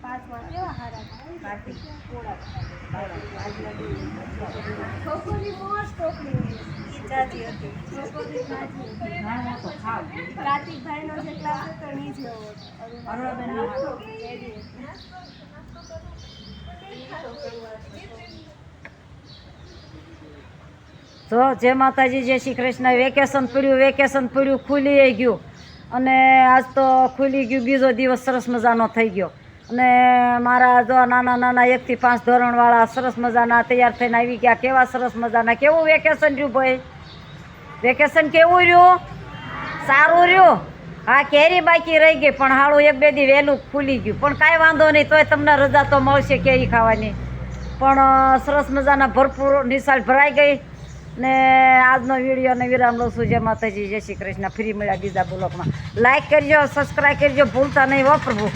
પાંચમાં કેવા હારા છોકરી મોસ્ટ ઓફલી કાર્તિકભાઈ નો જે ક્લાસ હતો ની જેવો તો જય માતાજી, જય શ્રી કૃષ્ણ. વેકેશન પડ્યું ખુલી ગયું અને આજ તો ખુલી ગયું, બીજો દિવસ સરસ મજાનો થઈ ગયો. અને મારા જો નાના 1 થી 5 ધોરણવાળા સરસ મજાના તૈયાર થઈને આવી ગયા. કેવા સરસ મજાના. કેવું વેકેશન રહ્યું ભાઈ? વેકેશન કેવું રહ્યું? સારું રહ્યું. હા, કેરી બાકી રહી ગઈ પણ હાળું 1-2 દી વહેલું ખુલી ગયું. પણ કાંઈ વાંધો નહીં, તોય તમને રજા તો મળશે કેરી ખાવાની. પણ સરસ મજાના ભરપૂર નિશાળ ભરાઈ ગઈ. ને આજનો વિડીયોને વિરામ લઉં છું. જય માતાજી, જય શ્રી કૃષ્ણ. ફ્રી મળ્યા બીજા બ્લોગમાં. લાઈક કરજો, સબસ્ક્રાઈબ કરજો, ભૂલતા નહીં હો પ્રભુ.